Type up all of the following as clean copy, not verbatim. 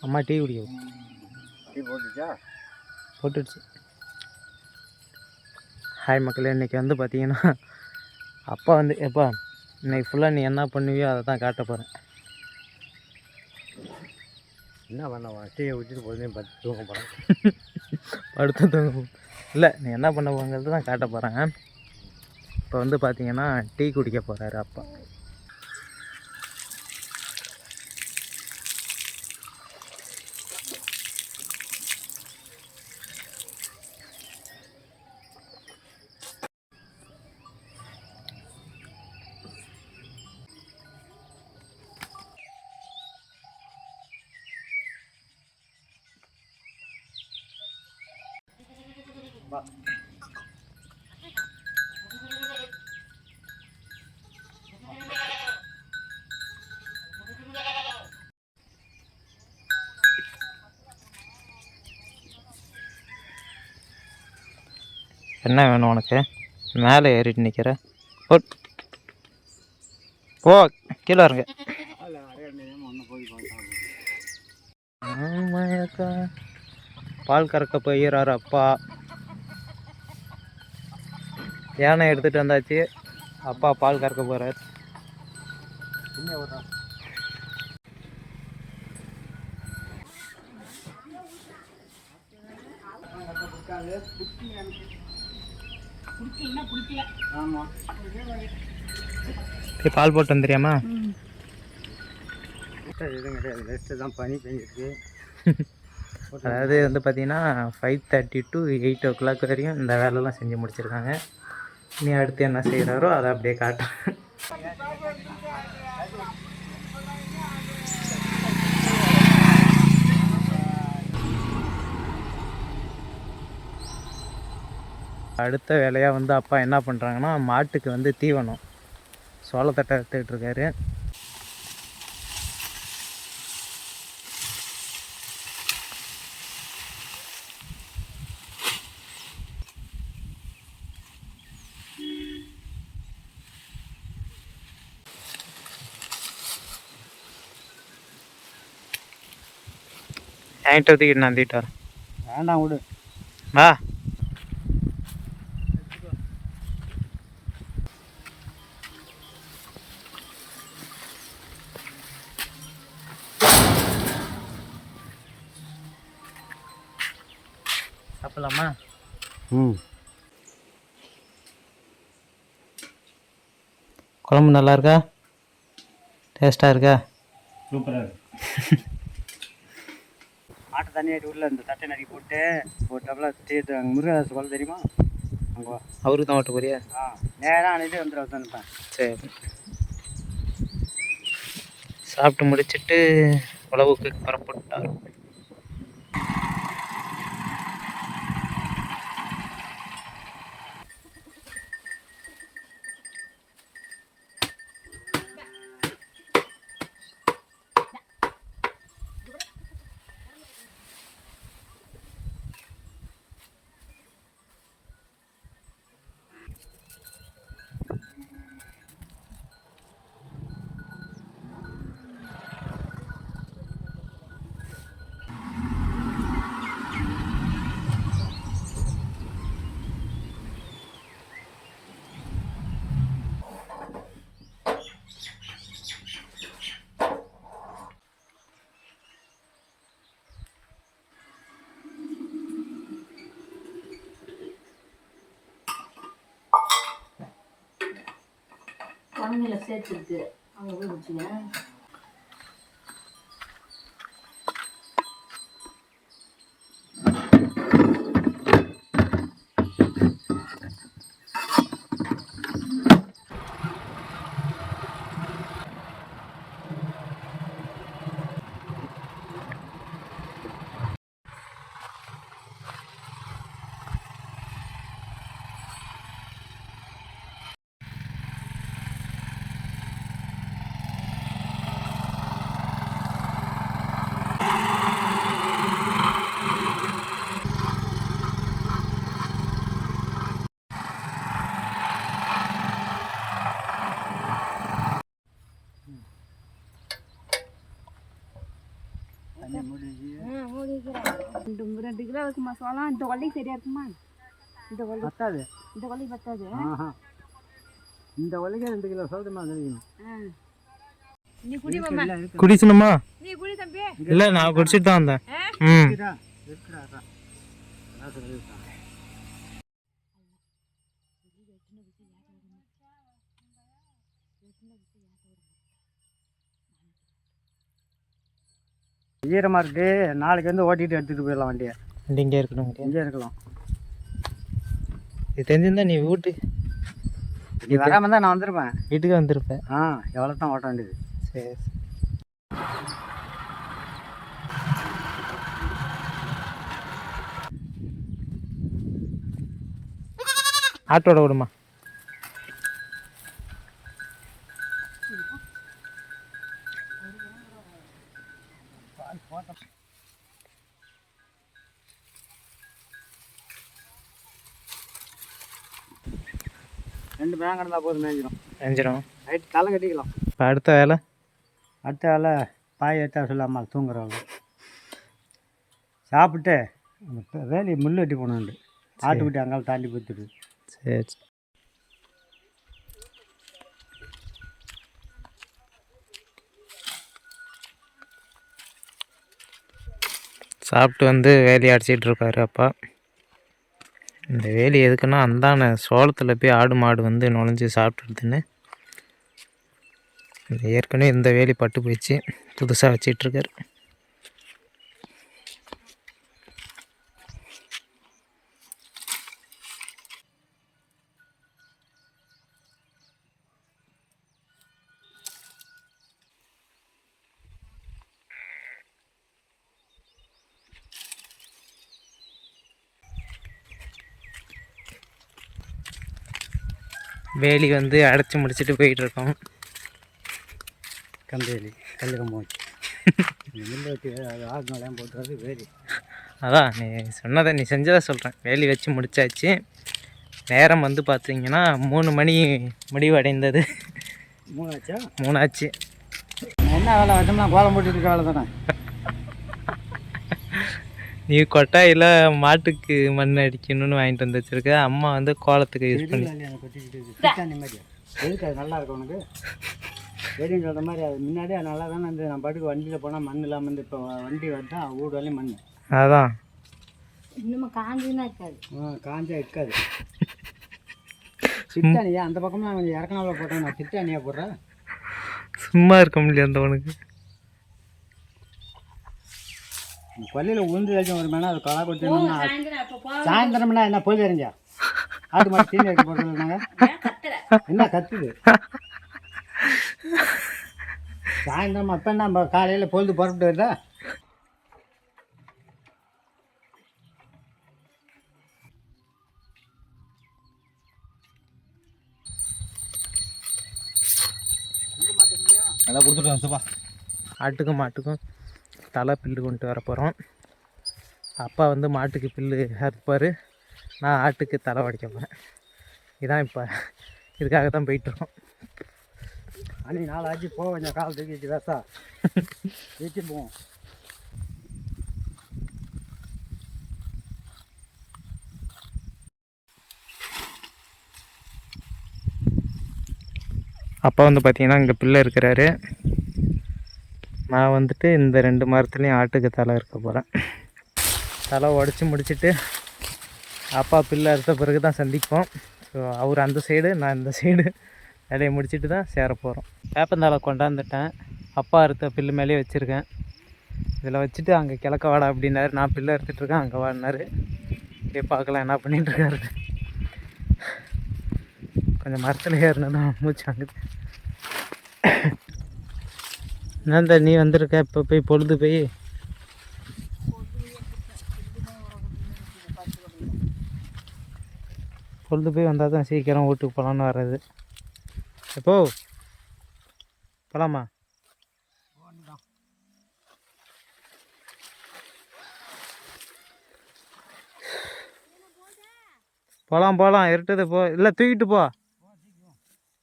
அம்மா டீ குடிக்கும். Tea போட்டுச்சா? போட்டுடுச்சு. Hi மக்களே, இன்றைக்கி வந்து பார்த்தீங்கன்னா அப்பா வந்து எப்பா இன்னைக்கு ஃபுல்லாக நீ என்ன பண்ணுவியோ அதை தான் காட்ட போகிறேன். என்ன பண்ண டீயை விட்டுட்டு போதும் படுத்து தூங்க போகிறேன். படுத்து தூங்க இல்லை, நீ என்ன பண்ண போங்கிறது தான் காட்ட போகிறேன். இப்போ வந்து பார்த்தீங்கன்னா டீ குடிக்க போகிறாரு அப்பா. என்ன வேணும் உனக்கு? மேலே ஏறிட்டு நிற்கிற. ஓ கீழே இருங்க. ஆமாக்கா, பால் கறக்க போயிறாரு அப்பா. யானை எடுத்துகிட்டு வந்தாச்சு. அப்பா பால் கறக்க போகிறார். பால் போட்டு வந்துறியாமா? எதுவும் கிடையாது, ரெஸ்ட்டு தான். பனி பெஞ்சிருக்கு. அதாவது வந்து பார்த்திங்கன்னா 5:30 to 8 o'clock வரையும் இந்த வேலைலாம் செஞ்சு முடிச்சிருக்காங்க. இனி அடுத்து என்ன செய்கிறாரோ அதை அப்படியே காட்டுறேன். அடுத்த வேலையாக வந்து அப்பா என்ன பண்ணுறாங்கன்னா மாட்டுக்கு வந்து தீவனம் சோளத்தட்டை எடுத்துக்கிட்டு இருக்காரு. என்கிட்ட ஊற்றிக்கிட்டு நான் தீட்டு வரேன். வேண்டாம் விடு. வா. சாப்பிட்லாமா? ம். குழம்பு நல்லா இருக்கா? டேஸ்ட்டாக இருக்கா? சூப்பராக இருக்கு. ஆட்டை தண்ணி ஆட்டி உள்ள இந்த தட்டை நறுக்கி போட்டு ஒரு டம்ளர் டீ. அங்கே முருகதாஸ் கொலை தெரியுமா? அங்கே அவருக்கு தான் ஓட்ட போறியா? நேராக அணையிட்டு வந்துடுற நினைப்பேன். சரி, சாப்பிட்டு முடிச்சுட்டு உழவுக்கு புறப்பட்டார். குழந்தைல சேர்த்துருக்கு அவங்க போய் வச்சுங்க. ரெண்டு கிலோ இருக்குமா சோளம்? இந்த கொல்லைக்கு சரியா இருக்குமா? இந்த கொல்லி பத்தாது. இந்த கொல்லி பத்தாது. இந்த கொல்லைக்கே 2 கிலோ சோளமா கிடைக்கணும். நீ குடி மாமா. குடிக்கணுமா? நீ குடி தம்பி. இல்லை, நான் குடிச்சிட்டு தான் வந்தேன். ம். ஈரமாக இருக்கு. நாளைக்கு வந்து ஓட்டிட்டு எடுத்துகிட்டு போயிடலாம் வண்டியை. வண்டி இங்கே இருக்கணும். இங்கே இருக்கலாம். இது தெரிஞ்சிருந்தா நீ நீ வராமல் தான் நான் வந்துருப்பேன். வீட்டுக்கு வந்திருப்பேன். எவ்வளோ தான் ஓட்ட வேண்டியது. சரி. ஆட்டோட விடுமா? ரெண்டு பேரும் கிடந்தா போதும், மேஞ்சிடும். நைட்டு தலை கட்டிக்கலாம். இப்போ அடுத்த வேலை பாய் எடுத்தா சொல்லாமல் தூங்குறவங்க சாப்பிட்டு அந்த வேலையை முள் வெட்டி போனோண்டு ஆட்டுக்குட்டி அங்கால தாண்டி போத்துடு. சரி. சாப்பிட்டு வந்து வேலையை அடிச்சிட்டு இருக்காரு அப்பா. இந்த வேலி எதுக்குன்னா அந்தான சோளத்தில் போய் ஆடு மாடு வந்து நுழைஞ்சி சாப்பிட்றதுன்னு ஏற்கனவே இந்த வேலி பட்டு போயிடுச்சு, புதுசாக வச்சிட்ருக்காரு. வேலி வந்து அடைச்சி முடிச்சுட்டு போயிட்டுருக்கோம். கம்பேலி கல் கம்பம் வச்சு மில் வச்சு அது ஆகுனாலையும் போட்டுறது வேலி. அதான் நீ சொன்னதை நீ செஞ்சதை சொல்கிறேன். வேலி வச்சு முடிச்சாச்சு. நேரம் வந்து பார்த்தீங்கன்னா 3 மணி முடிவடைந்தது. 3 ஆச்சா? 3 ஆச்சு. என்ன வேலை வச்சோம்னா கோலம் போட்டுட்டு இருக்க வேலை தானே. நீ கொட்டாயில் மாட்டுக்கு மண் அடிக்கணும்னு வாங்கிட்டு வந்து வச்சுருக்க. அம்மா வந்து கோலத்துக்கு யூஸ் பண்ணி நிம்மதியா எதுக்கு அது நல்லா இருக்கும் உனக்கு? வெடின்னு சொல்கிற மாதிரி அது முன்னாடியே நல்லா தானே இந்த நான் பாட்டுக்கு வண்டியில் போனால் மண் இல்லாமல் வந்து இப்போ வண்டி வந்தால் வீடு வரலையும் மண். அதான் இன்னும் காஞ்சின்னா இருக்காது. காஞ்சா இருக்காது. சிட்டானியா அந்த பக்கமாக கொஞ்சம் இறக்கணாவில் போட்டேன். நான் சிட்டானியா போடுறேன். சும்மா இருக்க முடியல அந்தவனுக்கு. பள்ளியில் உளுந்து வச்சு ஒரு மேலே அது களை கொடுத்தோம்னா சாயந்தரம் அப்போ போ. சாயந்தரம்னா என்ன போய் தெரிஞ்சா ஆட்டு மாட்டு தீனி வைக்க போட்டுருந்தாங்க. என்ன கத்துது சாயந்தரம் அப்போ நம்ம காலையில் பொழுது புறப்பட்டு வருதா. நல்லா கொடுத்துட்டு வந்துப்பா. ஆட்டுக்கும் மாட்டுக்கும் தலை புல்லு கொண்டு வர போகிறோம். அப்பா வந்து மாட்டுக்கு புல்லு அறுப்பார், நான் ஆட்டுக்கு தலை உடைக்க போகிறேன். இதான் இப்போ இதுக்காக தான் போயிட்டுருக்கோம். அன்றைக்கி நாலு ஆச்சு போக கொஞ்சம் கால் தூக்கி வேசா வச்சு போவோம். அப்பா வந்து பார்த்திங்கன்னா இங்கே பிள்ளை இருக்கிறாரு. நான் வந்துட்டு இந்த 2 மரத்துலேயும் ஆட்டுக்கு தலை இருக்க போகிறேன். தலை உடச்சி முடிச்சுட்டு அப்பா பிள்ளை அறுத்த பிறகு தான் சந்திப்போம். ஸோ அவர் அந்த சைடு, நான் இந்த சைடு வேலையை முடிச்சுட்டு தான் சேர போகிறோம். வேப்பந்தலை கொண்டாந்துட்டேன். அப்பா அறுத்த பில்லு மேலேயே வச்சுருக்கேன். இதில் வச்சுட்டு அங்கே கிழக்க வாடா அப்படின்னாரு. நான் பில்லு அறுத்துட்ருக்கேன், அங்கே வாடினாரு. அப்படியே பார்க்கலாம் என்ன பண்ணிகிட்ருக்காரு. கொஞ்சம் மரத்தில் ஏறினா மூச்சு வாங்குது. என்னந்த நீ வந்திருக்க இப்போ போய் பொழுது போய் வந்தால் தான் சீக்கிரம் வீட்டுக்கு போகலான்னு வர்றது. எப்போ போகலாமா? போகலாம் இருட்டது போ. இல்லை தூக்கிட்டு போ.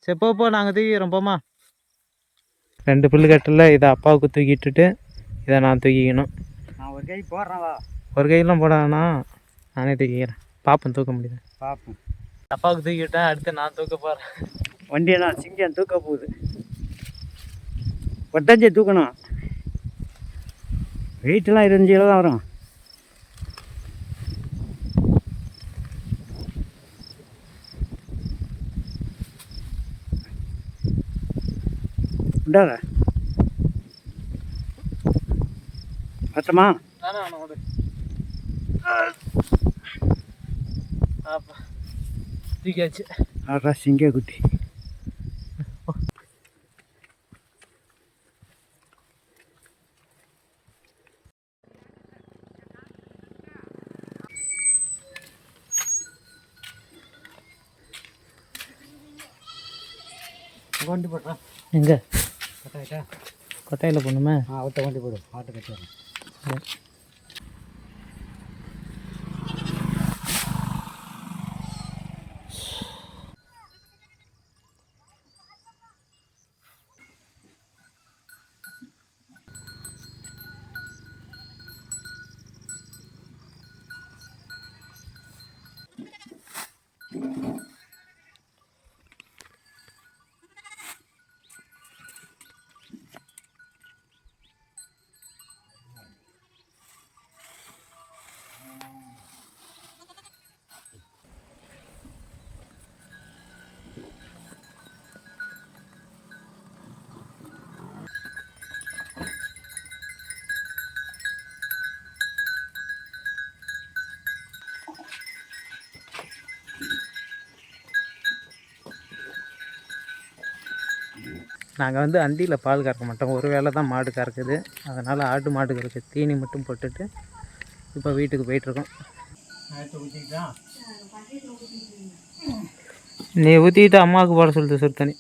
சரி போ நாங்கள் தூக்கிக்கிறோம் போமா. 2 புல்லு கட்டில் இதை அப்பாவுக்கு தூக்கிட்டுட்டு இதை நான் தூக்கிக்கணும். நான் ஒரு கை போடுறேன். ஒரு கையெல்லாம் போடாண்ணா, நானே தூக்கிக்கிறேன். பாப்பேன் தூக்க முடியுது. பார்ப்போம். அப்பாவுக்கு தூக்கிட்டேன், அடுத்து நான் தூக்க போகிறேன். வண்டியெல்லாம் சிங்கம் தூக்க போகுது. ஒட்டஞ்சை தூக்கணும். வெயிட்டெல்லாம் 25 கிலோ தான் வரும். உண்டாத பத்தமா தூக்கியாச்சு. ஆடா சிங்க குட்டி. வண்டி போடுறான். எங்கே கொட்டாயிட்டா? கொட்டாயில் போகணுமே. அவட்ட வண்டி போடு. ஆட்டை கட்டுறேன். நாங்கள் வந்து அண்டியில் பால் கறக்க மாட்டோம், ஒரு வேளை தான் மாடு கறக்குது. அதனால் ஆடு மாடுகளுக்கு தீனி மட்டும் போட்டுட்டு இப்போ வீட்டுக்கு போயிட்டுருக்கோம். நீ ஊற்றிக்கிட்டு அம்மாவுக்கு போட சொல்லுது சுடு தண்ணி.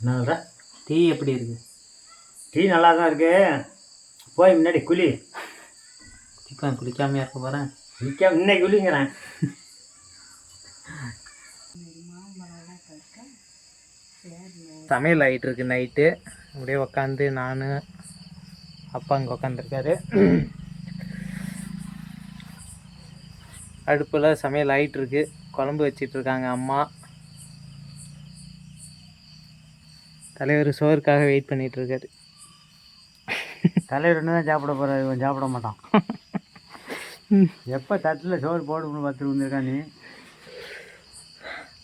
நல்லா டீ எப்படி இருக்குது? டீ நல்லா தான் இருக்கு. போய் முன்னாடி குளி. சிக்கன் குளிக்காமையாக இருக்க போகிறேன். இன்னைக்கு குளிங்கிறேன். சமையல் ஆகிட்டு இருக்கு நைட்டு. அப்படியே உக்காந்து நான் அப்பா அங்கே உக்காந்துருக்காரு. அடுப்பில் சமையல் ஆகிட்டுருக்கு. குழம்பு வச்சிட்ருக்காங்க அம்மா. தலைவர் சோறுக்காக வெயிட் பண்ணிகிட்ருக்காரு. தலைவர் என்ன தான் சாப்பிட போகிறார், இவன் சாப்பிட மாட்டான். எப்போ தட்டில் சோறு போடணும்னு பார்த்து வந்திருக்கான் நீ.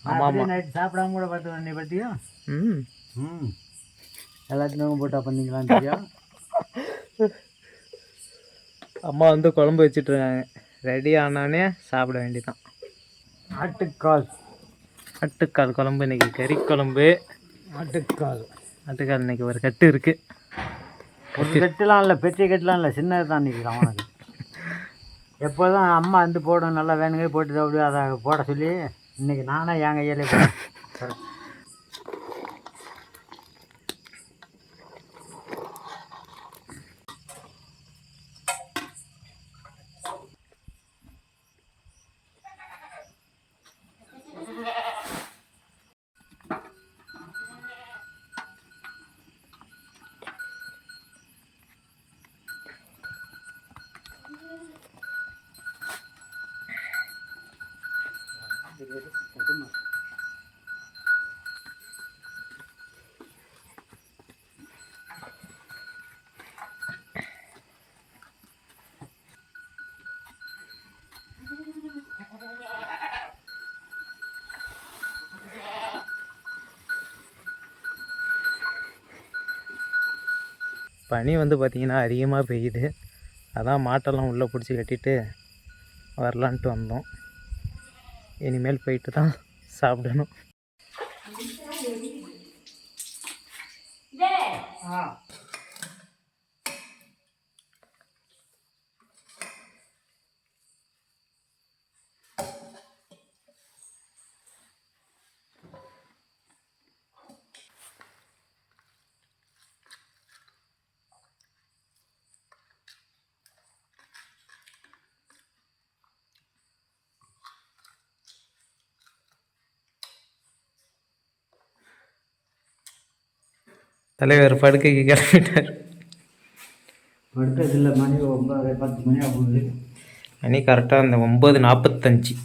ஆமாம் நைட்டு சாப்பிடாம கூட பார்த்து நீ பற்றியும். எல்லாத்தையும் போட்டா பண்ணிக்கலாம் தெரியும். அம்மா வந்து குழம்பு வச்சிட்ருக்காங்க. ரெடி ஆனானே சாப்பிட வேண்டியதான். ஆட்டுக்கால் குழம்பு இன்றைக்கி. கறி குழம்பு ஆட்டுக்கால் இன்றைக்கி ஒரு கட்டு இருக்குது. ஒரு கட்டுலாம் இல்லை, பெரிய கட்டுலாம் இல்லை, சின்னது தான் இன்றைக்கி அவனுக்கு. எப்போதும் அம்மா வந்து போடும், நல்லா வேணுங்க போட்டு சாப்பிடு, அதை போட சொல்லி இன்றைக்கி நானே என் கையிலே போடுறேன். பனி வந்து பார்த்திங்கன்னா அதிகமாக பெய்யுது. அதான் மாட்டெல்லாம் உள்ளே பிடிச்சி கட்டிட்டு வரலான்ட்டு வந்தோம். இனிமேல் போயிட்டு தான் சாப்பிடணும். தலைவர் படுக்கைக்கு கிளம்பிட்டார். படுக்கிறதில்ல, மணி 9, 10 மணி ஆகுது. மணி கரெக்டாக அந்த 9:45.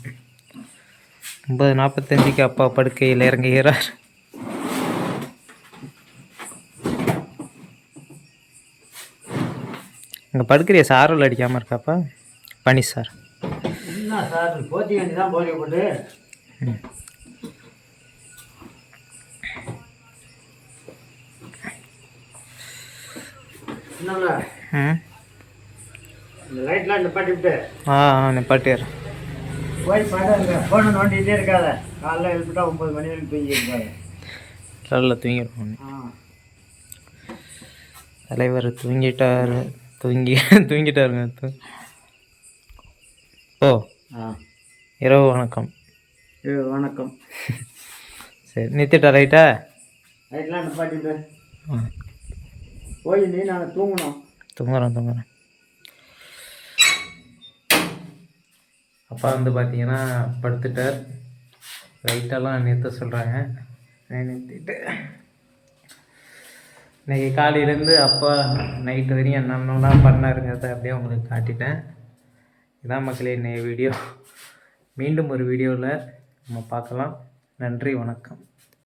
9:45க்கு அப்பா படுக்கையில் இறங்குகிறார். அங்கே படுக்கிறிய சாரல் அடிக்காமல் இருக்காப்பா? பனி சார் என்ன சார் போத்தி வேண்டி தான் போலி போட்டு. இந்த லைட்லாம் நிப்பாட்டி விட்டு நிப்பாட்டியார் போய் பாடுங்க. ஃபோனை நோண்டிகிட்டே இருக்காத. காலைல எழுப்பிட்டா 9 மணி வரைக்கும் தூங்கி இருக்காது. காலைல தூங்கிடுவோம். தலைவர் தூங்கிட்டாருங்க. ஓ இரவு வணக்கம். வணக்கம். சரி நிறுத்திட்டா ரைட்டா? லைட்லாம் நிப்பாட்டிட்டு போய் நீ நாங்கள் தூங்குறோம். அப்பா வந்து பார்த்தீங்கன்னா படுத்துட்டார். லைட்டெல்லாம் நிறுத்த சொல்கிறாங்க. நிறுத்திட்டு இன்றைக்கி காலையிலேருந்து அப்பா நைட்டு வரையும் என்னென்னலாம் பண்ணாருங்கிறத அப்படியே உங்களுக்கு காட்டிட்டேன். இதான் மக்களே இன்னைய வீடியோ. மீண்டும் ஒரு வீடியோவில் நம்ம பார்க்கலாம். நன்றி, வணக்கம்.